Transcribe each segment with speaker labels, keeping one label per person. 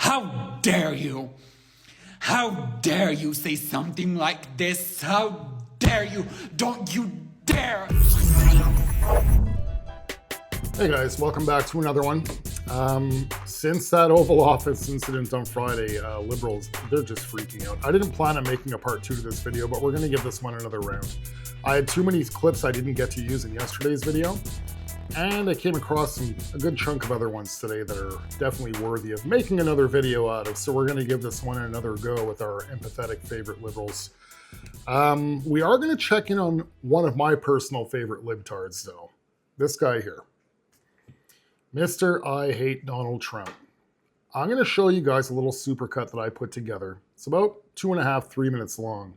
Speaker 1: How dare you? How dare you say something like this? How dare you? Don't you dare!
Speaker 2: Hey guys, welcome back to another one. Since that Oval Office incident on Friday, liberals, they're just freaking out. I didn't plan on making a part 2 to this video, but we're going to give this one another round. I had too many clips I didn't get to use in yesterday's video, and I came across a good chunk of other ones today that are definitely worthy of making another video out of, so we're going to give this one another go with our empathetic favorite liberals. We are going to check in on one of my personal favorite libtards, though. This guy here. Mr. I Hate Donald Trump. I'm going to show you guys a little supercut that I put together. It's about 2.5, 3 minutes long.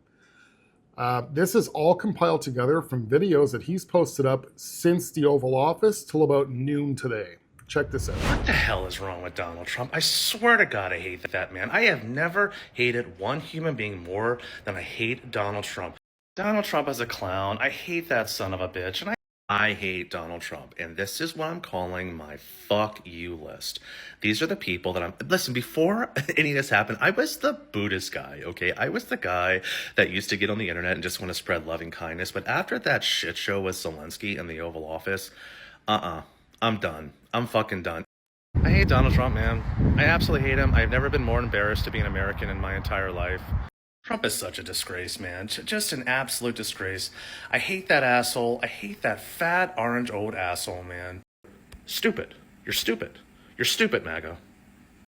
Speaker 2: This is all compiled together from videos that he's posted up since the Oval Office till about noon today. Check this out.
Speaker 3: What the hell is wrong with Donald Trump? I swear to God, I hate that man. I have never hated one human being more than I hate Donald Trump. Donald Trump is a clown. I hate that son of a bitch. And I hate Donald Trump, and this is what I'm calling my fuck you list. These are the people that listen, before any of this happened, I was the Buddhist guy, okay? I was the guy that used to get on the internet and just want to spread loving kindness, but after that shit show with Zelenskyy in the Oval Office, I'm done. I'm fucking done. I hate Donald Trump, man. I absolutely hate him. I've never been more embarrassed to be an American in my entire life. Trump is such a disgrace, man. Just an absolute disgrace. I hate that asshole. I hate that fat, orange, old asshole, man. Stupid. You're stupid. You're stupid, MAGA.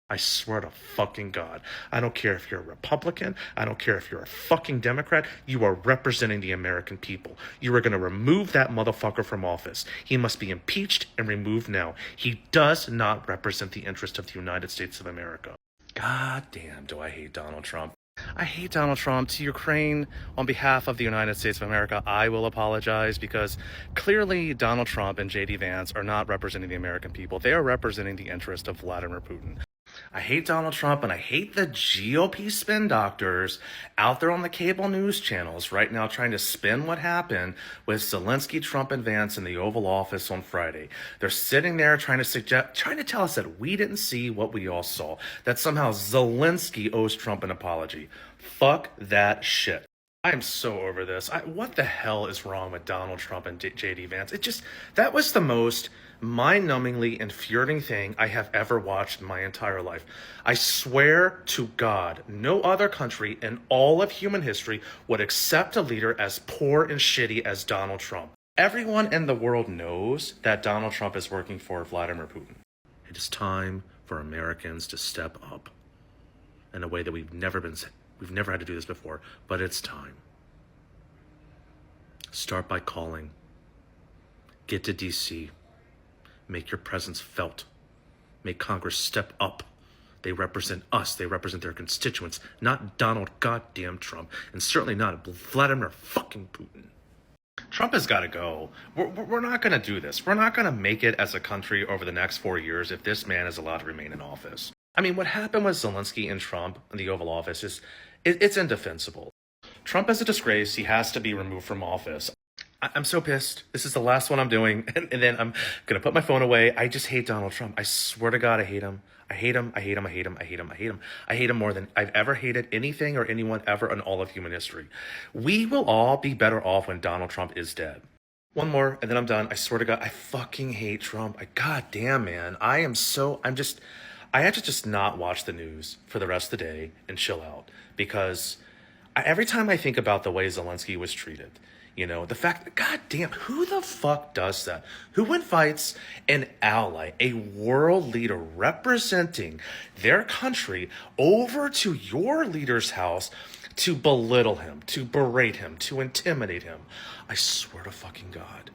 Speaker 3: I swear to fucking God. I don't care if you're a Republican. I don't care if you're a fucking Democrat. You are representing the American people. You are going to remove that motherfucker from office. He must be impeached and removed now. He does not represent the interest of the United States of America. God damn, do I hate Donald Trump. I hate Donald Trump. To Ukraine, on behalf of the United States of America, I will apologize because clearly Donald Trump and J.D. Vance are not representing the American people. They are representing the interest of Vladimir Putin. I hate Donald Trump, and I hate the GOP spin doctors out there on the cable news channels right now trying to spin what happened with Zelenskyy, Trump, and Vance in the Oval Office on Friday. They're sitting there trying to tell us that we didn't see what we all saw, that somehow Zelenskyy owes Trump an apology. Fuck that shit. I am so over this. What the hell is wrong with Donald Trump and J.D. Vance? That was the most mind-numbingly infuriating thing I have ever watched in my entire life. I swear to God, no other country in all of human history would accept a leader as poor and shitty as Donald Trump. Everyone in the world knows that Donald Trump is working for Vladimir Putin. It is time for Americans to step up in a way that we've never had to do this before, but it's time. Start by calling. Get to DC. Make your presence felt. Make Congress step up. They represent us. They represent their constituents, not Donald goddamn Trump, and certainly not Vladimir fucking Putin. Trump has got to go. We're not going to do this. We're not going to make it as a country over the next 4 years if this man is allowed to remain in office. I mean, what happened with Zelenskyy and Trump in the Oval Office it's indefensible. Trump is a disgrace. He has to be removed from office. I'm so pissed. This is the last one I'm doing, and then I'm going to put my phone away. I just hate Donald Trump. I swear to God, I hate him. I hate him. I hate him. I hate him. I hate him. I hate him. I hate him more than I've ever hated anything or anyone ever in all of human history. We will all be better off when Donald Trump is dead. One more, and then I'm done. I swear to God, I fucking hate Trump. God damn, man. I have to just not watch the news for the rest of the day and chill out because every time I think about the way Zelenskyy was treated, you know, the fact that, God damn, who the fuck does that? Who invites an ally, a world leader representing their country over to your leader's house to belittle him, to berate him, to intimidate him? I swear to fucking God.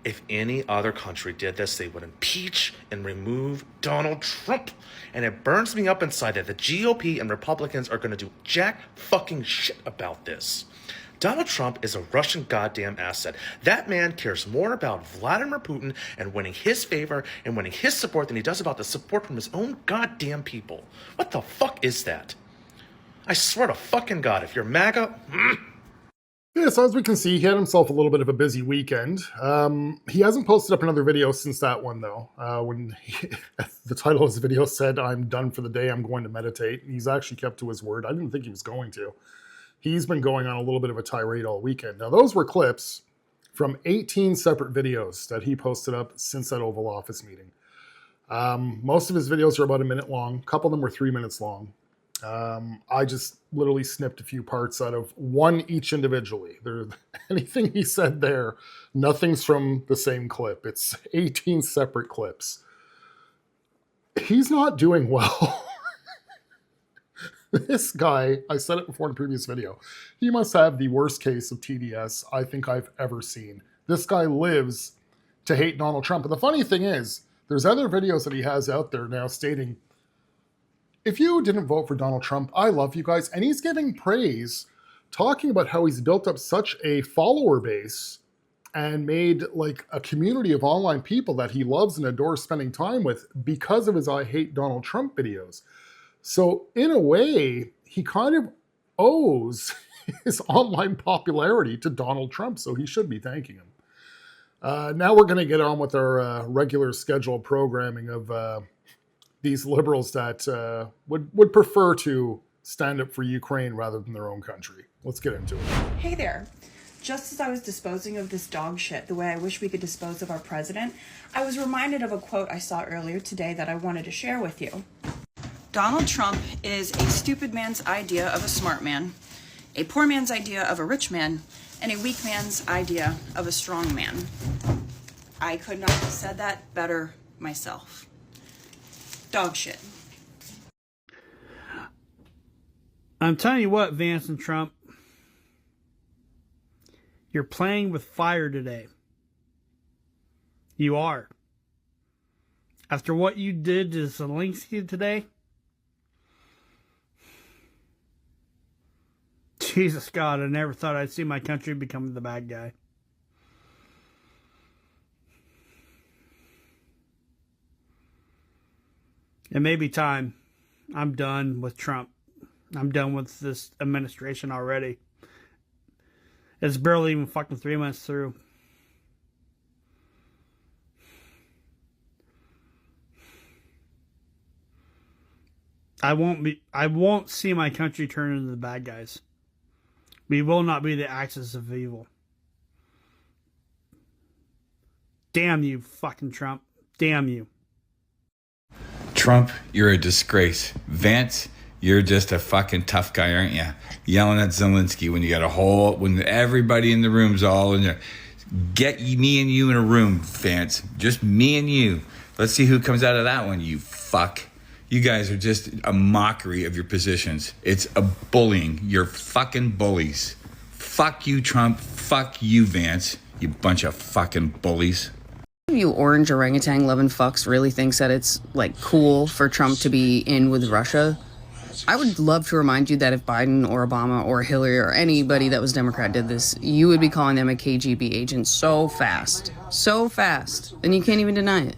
Speaker 3: If any other country did this, they would impeach and remove Donald Trump. And it burns me up inside that the GOP and Republicans are going to do jack fucking shit about this. Donald Trump is a Russian goddamn asset. That man cares more about Vladimir Putin and winning his favor and winning his support than he does about the support from his own goddamn people. What the fuck is that? I swear to fucking God, if you're MAGA...
Speaker 2: Yeah, so as we can see, he had himself a little bit of a busy weekend. He hasn't posted up another video since that one, though. The title of his video said, "I'm done for the day, I'm going to meditate." He's actually kept to his word. I didn't think he was going to. He's been going on a little bit of a tirade all weekend. Now, those were clips from 18 separate videos that he posted up since that Oval Office meeting. Most of his videos are about a minute long. A couple of them were 3 minutes long. I just literally snipped a few parts out of one each individually. Anything he said there, nothing's from the same clip. It's 18 separate clips. He's not doing well. This guy, I said it before in a previous video, he must have the worst case of TDS I think I've ever seen. This guy lives to hate Donald Trump. And the funny thing is, there's other videos that he has out there now stating, if you didn't vote for Donald Trump, I love you guys. And he's giving praise, talking about how he's built up such a follower base and made like a community of online people that he loves and adores spending time with because of his I hate Donald Trump videos. So in a way, he kind of owes his online popularity to Donald Trump, so he should be thanking him. Now we're going to get on with our regular scheduled programming of these liberals that would prefer to stand up for Ukraine rather than their own country. Let's get into it.
Speaker 4: Hey there. Just as I was disposing of this dog shit the way I wish we could dispose of our president, I was reminded of a quote I saw earlier today that I wanted to share with you. Donald Trump is a stupid man's idea of a smart man, a poor man's idea of a rich man, and a weak man's idea of a strong man. I could not have said that better myself. Dog shit.
Speaker 5: I'm telling you what, Vance and Trump, you're playing with fire today. You are. After what you did to Zelenskyy today, Jesus God, I never thought I'd see my country become the bad guy. It may be time. I'm done with Trump. I'm done with this administration already. It's barely even fucking 3 months through. I won't see my country turn into the bad guys. We will not be the axis of evil. Damn you, fucking Trump. Damn you.
Speaker 1: Trump, you're a disgrace. Vance, you're just a fucking tough guy, aren't you? Yelling at Zelenskyy when everybody in the room's all in there. Get me and you in a room, Vance. Just me and you. Let's see who comes out of that one, you fuck. You guys are just a mockery of your positions. It's a bullying. You're fucking bullies. Fuck you, Trump. Fuck you, Vance. You bunch of fucking bullies.
Speaker 6: You orange orangutan loving fucks really thinks that it's like cool for Trump to be in with Russia. I would love to remind you that if Biden or Obama or Hillary or anybody that was Democrat did this, you would be calling them a KGB agent so fast, and you can't even deny it.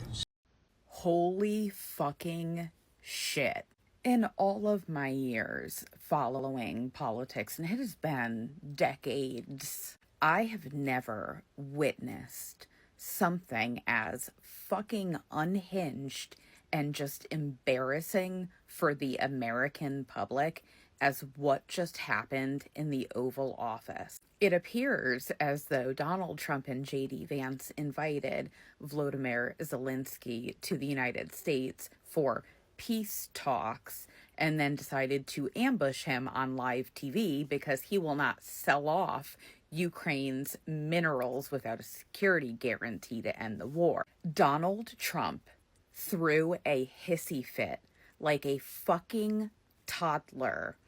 Speaker 7: Holy fucking shit. In all of my years following politics, and it has been decades, I have never witnessed something as fucking unhinged and just embarrassing for the American public as what just happened in the Oval Office. It appears as though Donald Trump and J.D. Vance invited Volodymyr Zelenskyy to the United States for peace talks and then decided to ambush him on live TV because he will not sell off Ukraine's minerals without a security guarantee to end the war. Donald Trump threw a hissy fit like a fucking toddler,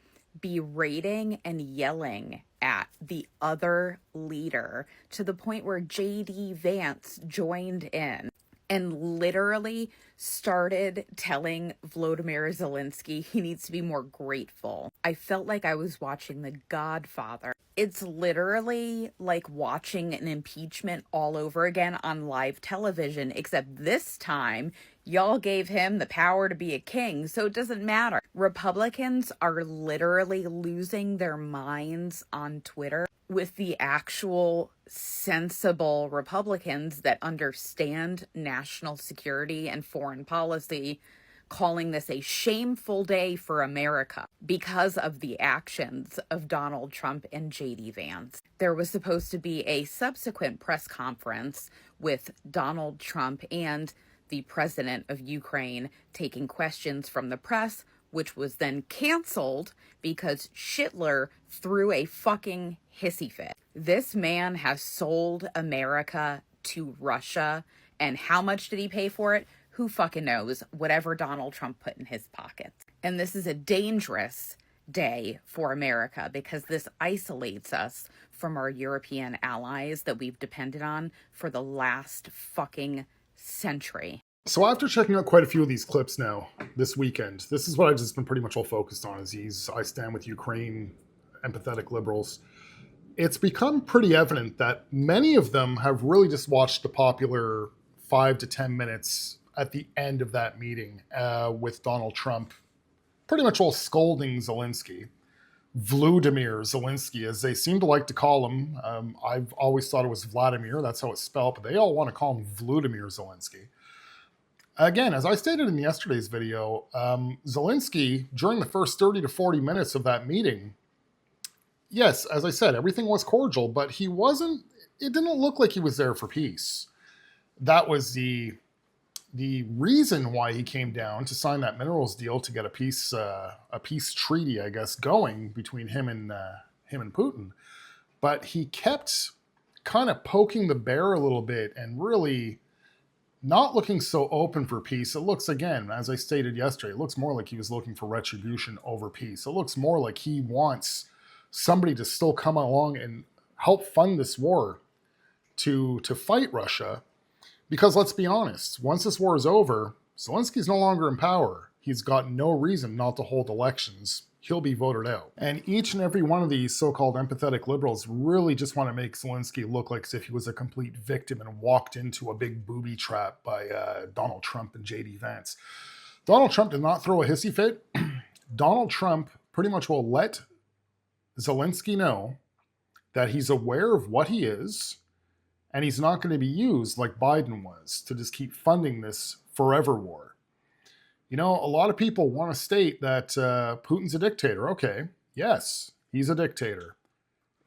Speaker 7: berating and yelling at the other leader to the point where J.D. Vance joined in and literally started telling Volodymyr Zelenskyy he needs to be more grateful. I felt like I was watching The Godfather. It's literally like watching an impeachment all over again on live television, except this time Y'all gave him the power to be a king, so it doesn't matter. Republicans are literally losing their minds on Twitter with the actual sensible Republicans that understand national security and foreign policy, calling this a shameful day for America because of the actions of Donald Trump and JD Vance. There was supposed to be a subsequent press conference with Donald Trump and the president of Ukraine taking questions from the press, which was then canceled because Schittler threw a fucking hissy fit. This man has sold America to Russia, and how much did he pay for it? Who fucking knows? Whatever Donald Trump put in his pockets. And this is a dangerous day for America because this isolates us from our European allies that we've depended on for the last fucking century.
Speaker 2: So after checking out quite a few of these clips now this weekend, this is what I've just been pretty much all focused on is these I stand with Ukraine empathetic liberals. It's become pretty evident that many of them have really just watched the popular 5 to 10 minutes at the end of that meeting with Donald Trump, pretty much all scolding Zelenskyy. Vladimir Zelenskyy, as they seem to like to call him. I've always thought it was Vladimir, that's how it's spelled, but they all want to call him Vladimir Zelenskyy. Again, as I stated in yesterday's video, Zelenskyy, during the first 30 to 40 minutes of that meeting, yes, as I said, everything was cordial, but it didn't look like he was there for peace. That was the reason why he came down to sign that minerals deal to get a peace treaty, I guess, going between him and Putin. But he kept kind of poking the bear a little bit and really not looking so open for peace. It looks, again, as I stated yesterday, it looks more like he was looking for retribution over peace. It looks more like he wants somebody to still come along and help fund this war to fight Russia. Because let's be honest, once this war is over, Zelensky's no longer in power. He's got no reason not to hold elections. He'll be voted out. And each and every one of these so-called empathetic liberals really just want to make Zelenskyy look like as if he was a complete victim and walked into a big booby trap by Donald Trump and JD Vance. Donald Trump did not throw a hissy fit. Donald Trump pretty much will let Zelenskyy know that he's aware of what he is, and he's not going to be used like Biden was to just keep funding this forever war. You know, a lot of people want to state that Putin's a dictator. Okay, yes, he's a dictator.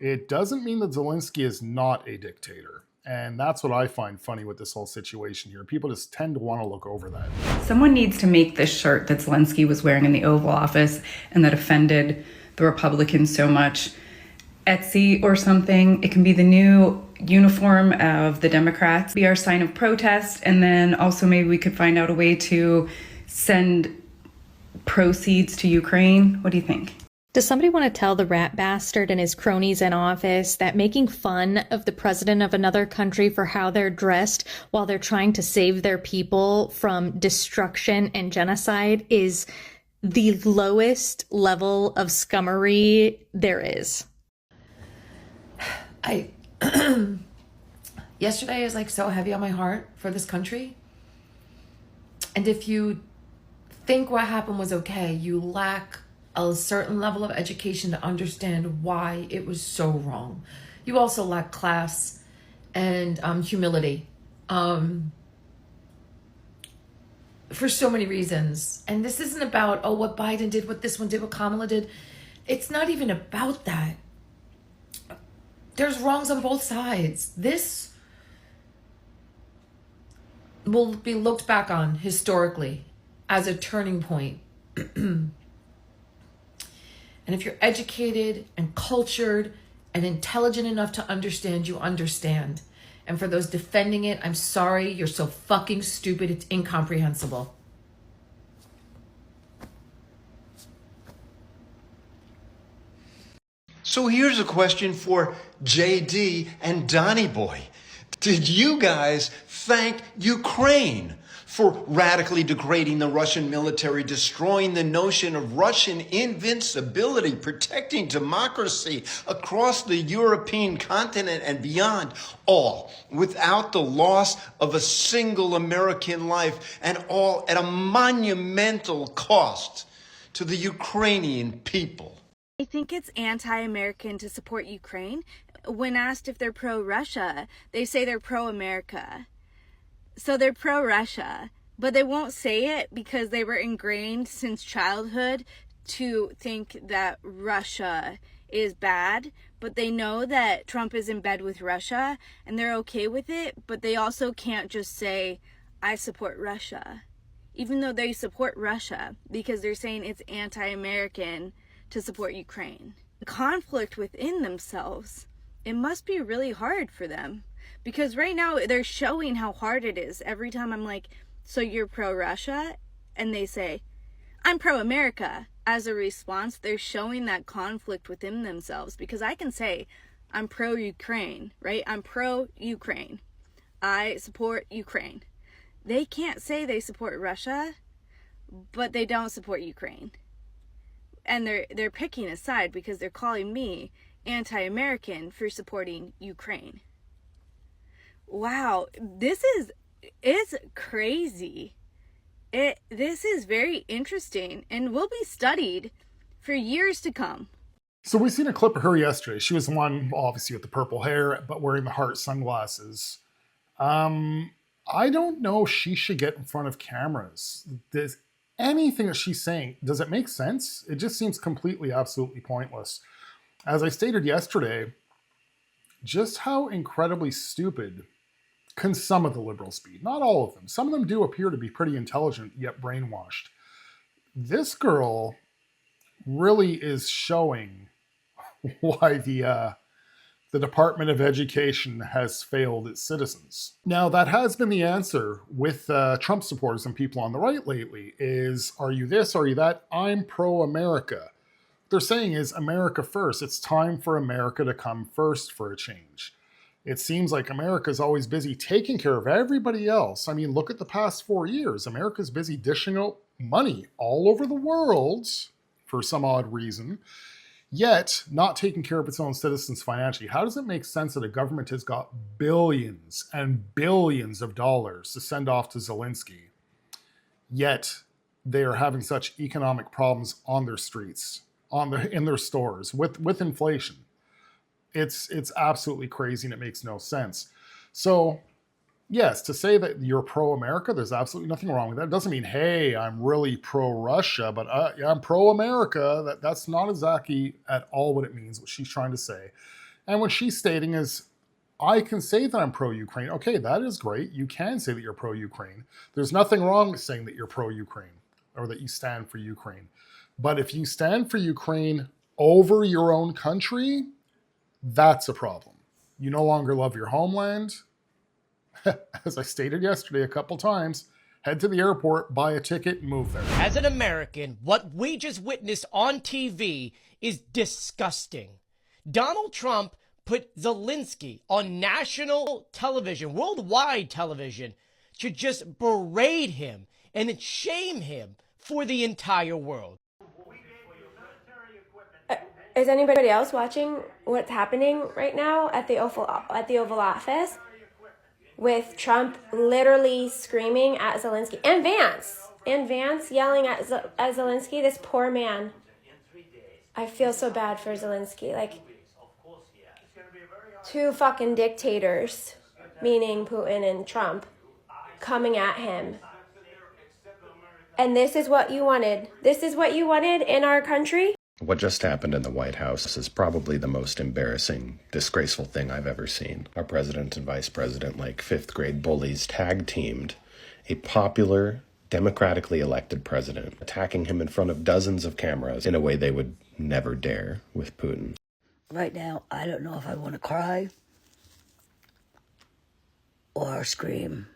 Speaker 2: It doesn't mean that Zelenskyy is not a dictator. And that's what I find funny with this whole situation here. People just tend to want to look over that.
Speaker 8: Someone needs to make this shirt that Zelenskyy was wearing in the Oval Office and that offended the Republicans so much. Etsy or something. It can be the new uniform of the Democrats, be our sign of protest. And then also maybe we could find out a way to send proceeds to Ukraine. What do you think?
Speaker 9: Does somebody want to tell the rat bastard and his cronies in office that making fun of the president of another country for how they're dressed while they're trying to save their people from destruction and genocide is the lowest level of scummery there is?
Speaker 10: Yesterday is like so heavy on my heart for this country. And if you think what happened was okay, you lack a certain level of education to understand why it was so wrong. You also lack class and humility for so many reasons. And this isn't about, oh, what Biden did, what this one did, what Kamala did. It's not even about that. There's wrongs on both sides. This will be looked back on historically as a turning point. And if you're educated and cultured and intelligent enough to understand, you understand. And for those defending it, I'm sorry, you're so fucking stupid, it's incomprehensible.
Speaker 11: So here's a question for JD and Donnie Boy. Did you guys thank Ukraine for radically degrading the Russian military, destroying the notion of Russian invincibility, protecting democracy across the European continent and beyond, all without the loss of a single American life, and all at a monumental cost to the Ukrainian people.
Speaker 12: I think it's anti-American to support Ukraine. When asked if they're pro-Russia, they say they're pro-America. So they're pro-Russia, but they won't say it because they were ingrained since childhood to think that Russia is bad, but they know that Trump is in bed with Russia and they're okay with it, but they also can't just say, I support Russia, even though they support Russia, because they're saying it's anti-American to support Ukraine. The conflict within themselves, it must be really hard for them. Because right now they're showing how hard it is. Every time I'm like, so you're pro-Russia? And they say, I'm pro-America. As a response, they're showing that conflict within themselves. Because I can say, I'm pro-Ukraine, right? I'm pro-Ukraine. I support Ukraine. They can't say they support Russia, but they don't support Ukraine. And they're picking a side because they're calling me anti-American for supporting Ukraine. Wow, it's crazy. This is very interesting and will be studied for years to come.
Speaker 2: So we seen a clip of her yesterday. She was the one, obviously, with the purple hair, but wearing the heart sunglasses. I don't know if she should get in front of cameras. Does anything that she's saying, does it make sense? It just seems completely, absolutely pointless. As I stated yesterday, just how incredibly stupid can some of the liberals be? Not all of them. Some of them do appear to be pretty intelligent, yet brainwashed. This girl really is showing why the Department of Education has failed its citizens. Now, that has been the answer with Trump supporters and people on the right lately is, are you this, are you that? I'm pro-America. What they're saying is America first. It's time for America to come first for a change. It seems like America's always busy taking care of everybody else. I mean, look at the past 4 years. America's busy dishing out money all over the world for some odd reason, yet not taking care of its own citizens financially. How does it make sense that a government has got billions and billions of dollars to send off to Zelenskyy, yet they are having such economic problems on their streets, in their stores, with inflation? It's absolutely crazy and it makes no sense. So yes, to say that you're pro-America, there's absolutely nothing wrong with that. It doesn't mean, hey, I'm really pro-Russia, but yeah, I'm pro-America. That's not exactly at all what it means, what she's trying to say. And what she's stating is, I can say that I'm pro-Ukraine. Okay, that is great. You can say that you're pro-Ukraine. There's nothing wrong with saying that you're pro-Ukraine or that you stand for Ukraine. But if you stand for Ukraine over your own country, that's a problem. You no longer love your homeland. As I stated yesterday a couple times, head to the airport, buy a ticket, and move there.
Speaker 13: As an American, what we just witnessed on TV is disgusting. Donald Trump put Zelenskyy on national television, worldwide television, to just berate him and then shame him for the entire world.
Speaker 14: Is anybody else watching what's happening right now at the Oval Office? With Trump literally screaming at Zelenskyy and Vance yelling at Zelenskyy, this poor man. I feel so bad for Zelenskyy. Like, two fucking dictators, meaning Putin and Trump, coming at him. And this is what you wanted. This is what you wanted in our country?
Speaker 15: What just happened in the White House is probably the most embarrassing, disgraceful thing I've ever seen. Our president and vice president, like fifth grade bullies, tag-teamed a popular, democratically elected president, attacking him in front of dozens of cameras in a way they would never dare with Putin.
Speaker 16: Right now, I don't know if I want to cry or scream.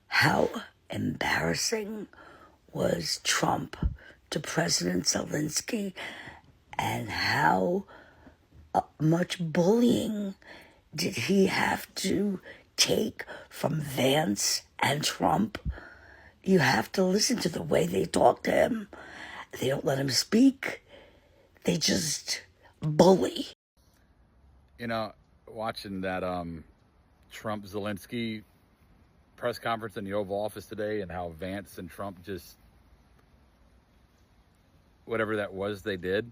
Speaker 16: How embarrassing was Trump to President Zelenskyy, and how much bullying did he have to take from Vance and Trump. You have to listen to the way they talk to him. They don't let him speak. They just bully.
Speaker 17: You know, watching that Trump-Zelenskyy press conference in the Oval Office today, and how Vance and Trump just, whatever that was they did,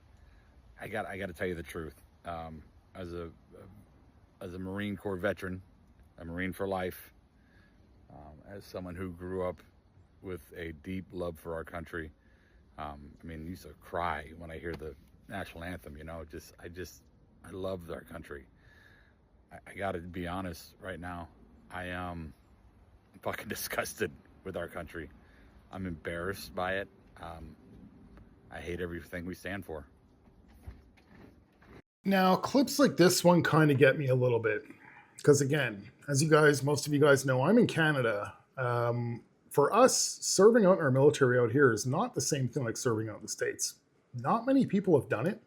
Speaker 17: I got to tell you the truth. As a Marine Corps veteran, a Marine for life, as someone who grew up with a deep love for our country, I mean, I used to cry when I hear the national anthem. You know, I love our country. I got to be honest right now. I am fucking disgusted with our country. I'm embarrassed by it. I hate everything we stand for.
Speaker 2: Now, clips like this one kind of get me a little bit. Because again, as you guys, most of you guys know, I'm in Canada. For us, serving out in our military out here is not the same thing like serving out in the States. Not many people have done it.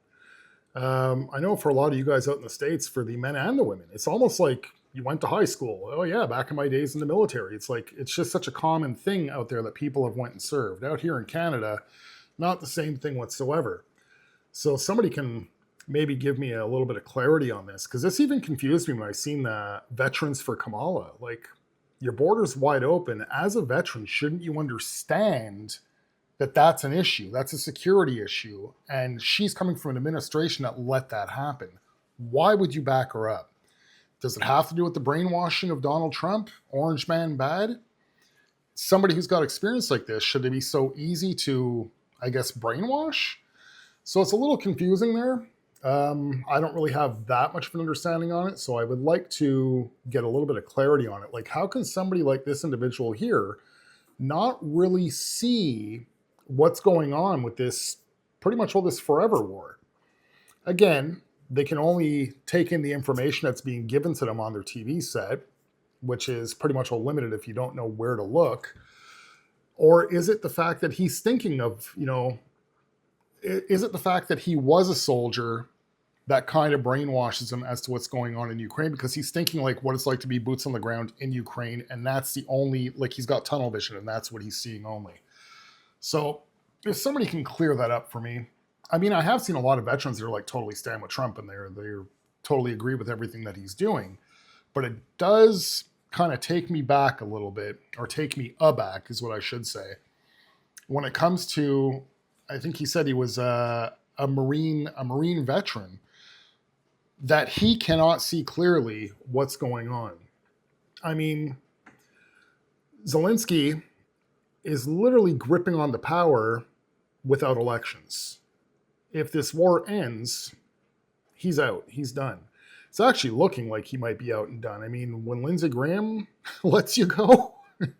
Speaker 2: I know for a lot of you guys out in the States, for the men and the women, it's almost like you went to high school. Oh yeah, back in my days in the military. It's like, it's just such a common thing out there that people have went and served. Out here in Canada, not the same thing whatsoever. So somebody can maybe give me a little bit of clarity on this, because this even confused me when I seen the Veterans for Kamala. Like, your border's wide open. As a veteran, shouldn't you understand that that's an issue? That's a security issue. And she's coming from an administration that let that happen. Why would you back her up? Does it have to do with the brainwashing of Donald Trump? Orange man bad? Somebody who's got experience like this, should it be so easy to, I guess, brainwash? So it's a little confusing there. I don't really have that much of an understanding on it, so I would like to get a little bit of clarity on it. Like, how can somebody like this individual here not really see what's going on with this, pretty much all this forever war? Again, they can only take in the information that's being given to them on their TV set, which is pretty much all limited if you don't know where to look. Or is it the fact that he's thinking of, you know, is it the fact that he was a soldier that kind of brainwashes him as to what's going on in Ukraine? Because he's thinking like what it's like to be boots on the ground in Ukraine, and that's the only, like, he's got tunnel vision and that's what he's seeing only. So if somebody can clear that up for me. I mean, I have seen a lot of veterans that are like totally stand with Trump and they're totally agree with everything that he's doing, but it does kind of take me back a little bit, or take me aback is what I should say, when it comes to, I think he said he was a Marine veteran, that he cannot see clearly what's going on. I mean, Zelenskyy is literally gripping on the power without elections. If this war ends, he's out, he's done. It's actually looking like he might be out and done. I mean, when Lindsey Graham lets you go,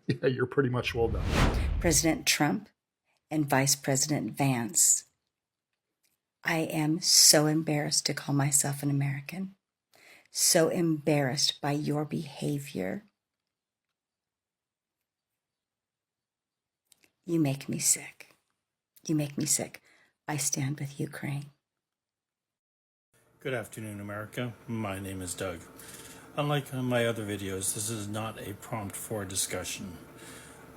Speaker 2: yeah, you're pretty much well done.
Speaker 18: President Trump and Vice President Vance, I am so embarrassed to call myself an American. So embarrassed by your behavior. You make me sick. You make me sick. I stand with Ukraine.
Speaker 19: Good afternoon, America. My name is Doug. Unlike my other videos, this is not a prompt for discussion.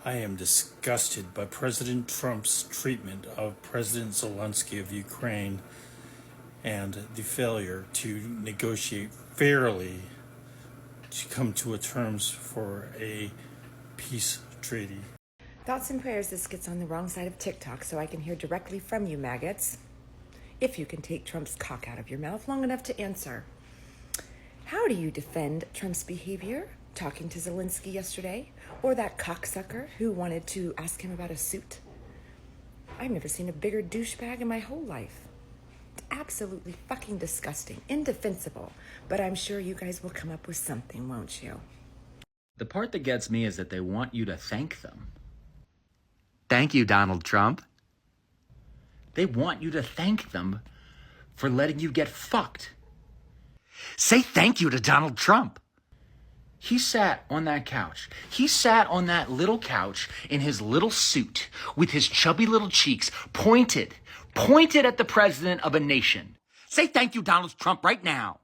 Speaker 19: I am disgusted by President Trump's treatment of President Zelenskyy of Ukraine and the failure to negotiate fairly to come to a terms for a peace treaty.
Speaker 20: Thoughts and prayers this gets on the wrong side of TikTok so I can hear directly from you, maggots. If you can take Trump's cock out of your mouth long enough to answer. How do you defend Trump's behavior, talking to Zelenskyy yesterday, or that cocksucker who wanted to ask him about a suit? I've never seen a bigger douchebag in my whole life. It's absolutely fucking disgusting, indefensible, but I'm sure you guys will come up with something, won't you?
Speaker 21: The part that gets me is that they want you to thank them. Thank you, Donald Trump. They want you to thank them for letting you get fucked. Say thank you to Donald Trump. He sat on that couch. He sat on that little couch in his little suit with his chubby little cheeks pointed at the president of a nation. Say thank you, Donald Trump, right now.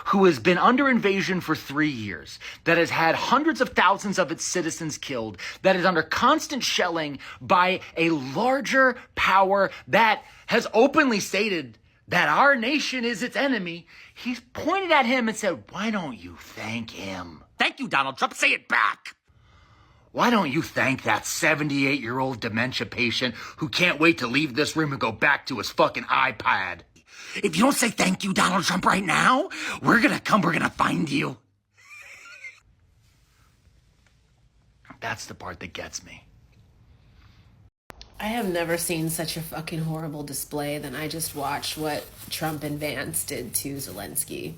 Speaker 21: who has been under invasion for 3 years, that has had hundreds of thousands of its citizens killed, that is under constant shelling by a larger power that has openly stated that our nation is its enemy, he's pointed at him and said, why don't you thank him? Thank you, Donald Trump. Say it back. Why don't you thank that 78-year-old dementia patient who can't wait to leave this room and go back to his fucking iPad? If you don't say thank you, Donald Trump, right now, we're gonna find you. That's the part that gets me.
Speaker 3: I have never seen such a fucking horrible display than I just watched what Trump and Vance did to Zelenskyy.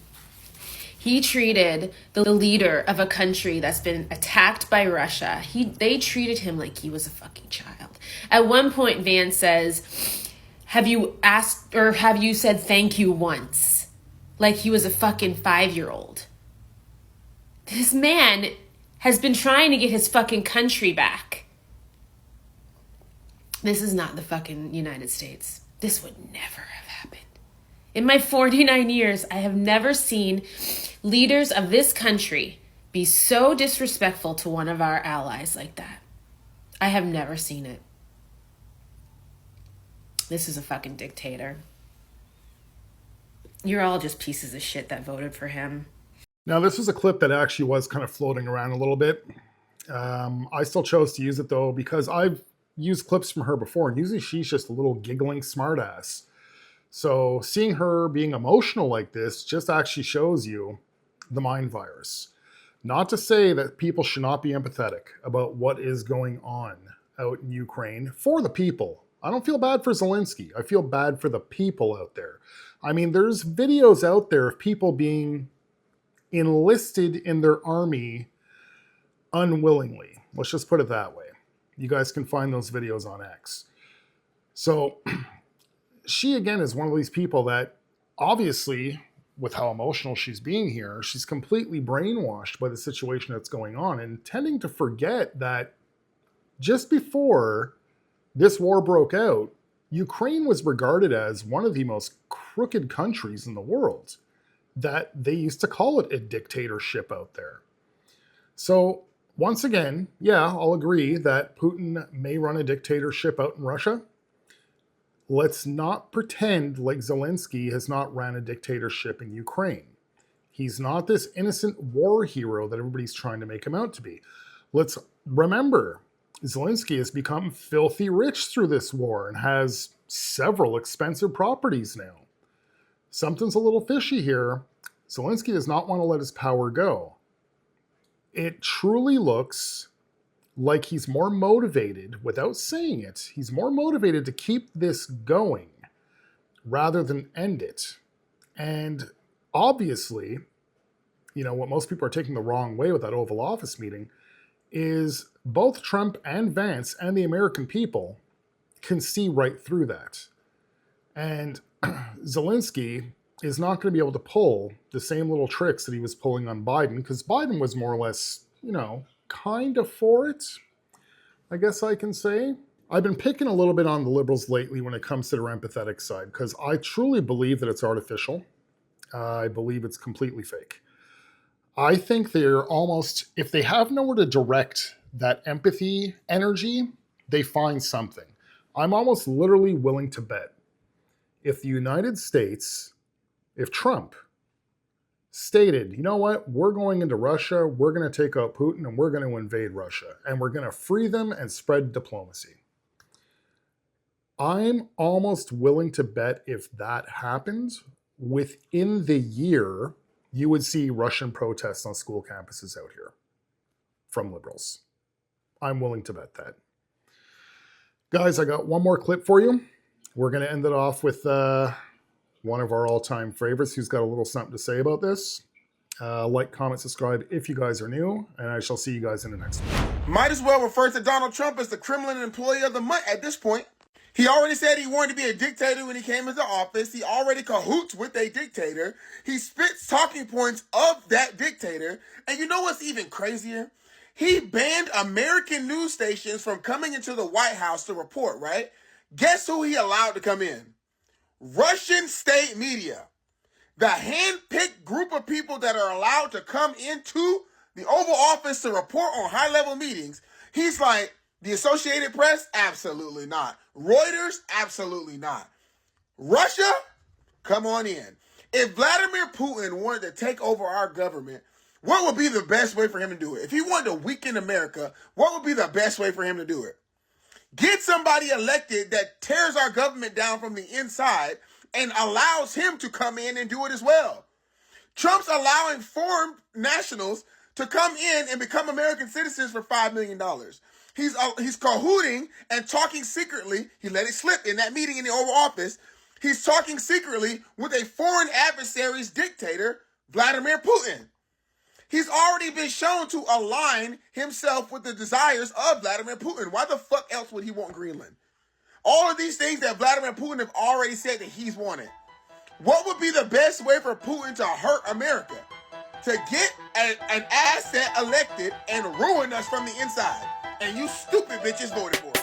Speaker 3: He treated the leader of a country that's been attacked by Russia. They treated him like he was a fucking child. At one point, Vance says, have you asked or have you said thank you once? Like he was a fucking 5-year-old. This man has been trying to get his fucking country back. This is not the fucking United States. This would never have happened. In my 49 years, I have never seen leaders of this country be so disrespectful to one of our allies like that. I have never seen it. This is a fucking dictator. You're all just pieces of shit that voted for him.
Speaker 2: Now, this was a clip that actually was kind of floating around a little bit. I still chose to use it, though, because I've used clips from her before, and usually she's just a little giggling smartass. So seeing her being emotional like this just actually shows you the mind virus. Not to say that people should not be empathetic about what is going on out in Ukraine for the people. I don't feel bad for Zelenskyy. I feel bad for the people out there. I mean, there's videos out there of people being enlisted in their army unwillingly. Let's just put it that way. You guys can find those videos on X. So she, again, is one of these people that obviously, with how emotional she's being here, she's completely brainwashed by the situation that's going on and tending to forget that just before this war broke out, Ukraine was regarded as one of the most crooked countries in the world, that they used to call it a dictatorship out there. So once again, yeah, I'll agree that Putin may run a dictatorship out in Russia. Let's not pretend like Zelenskyy has not ran a dictatorship in Ukraine. He's not this innocent war hero that everybody's trying to make him out to be. Let's remember, Zelenskyy has become filthy rich through this war and has several expensive properties now. Something's a little fishy here. Zelenskyy does not want to let his power go. It truly looks like he's more motivated, without saying it, he's more motivated to keep this going rather than end it. And obviously, you know, what most people are taking the wrong way with that Oval Office meeting is both Trump and Vance and the American people can see right through that. And Zelenskyy is not going to be able to pull the same little tricks that he was pulling on Biden, because Biden was more or less, you know, kind of for it, I guess I can say. I've been picking a little bit on the Liberals lately when it comes to their empathetic side, because I truly believe that it's artificial. I believe it's completely fake. I think they're almost, if they have nowhere to direct that empathy energy, they find something. I'm almost literally willing to bet if the United States, if Trump stated, you know what, we're going into Russia, we're going to take out Putin, and we're going to invade Russia, and we're going to free them and spread diplomacy. I'm almost willing to bet if that happens, within the year, you would see Russian protests on school campuses out here from liberals. I'm willing to bet that. Guys, I got one more clip for you. We're going to end it off with one of our all-time favorites who's got a little something to say about this. Like, comment, subscribe if you guys are new, and I shall see you guys in the next one.
Speaker 22: Might as well refer to Donald Trump as the Kremlin employee of the month at this point. He already said he wanted to be a dictator when he came into office. He already cahoots with a dictator. He spits talking points of that dictator. And you know what's even crazier? He banned American news stations from coming into the White House to report, right? Guess who he allowed to come in? Russian state media. the hand-picked group of people that are allowed to come into the Oval Office to report on high-level meetings, he's like, the Associated Press? Absolutely not. Reuters? Absolutely not. Russia? Come on in. If Vladimir Putin wanted to take over our government, what would be the best way for him to do it? If he wanted to weaken America, what would be the best way for him to do it? Get somebody elected that tears our government down from the inside and allows him to come in and do it as well. Trump's allowing foreign nationals to come in and become American citizens for $5 million. He's cahooting and talking secretly. He let it slip in that meeting in the Oval Office. He's talking secretly with a foreign adversary's dictator, Vladimir Putin. He's already been shown to align himself with the desires of Vladimir Putin. Why the fuck else would he want Greenland? All of these things that Vladimir Putin have already said that he's wanted. What would be the best way for Putin to hurt America? To get an asset elected and ruin us from the inside. And you stupid bitches voted for it.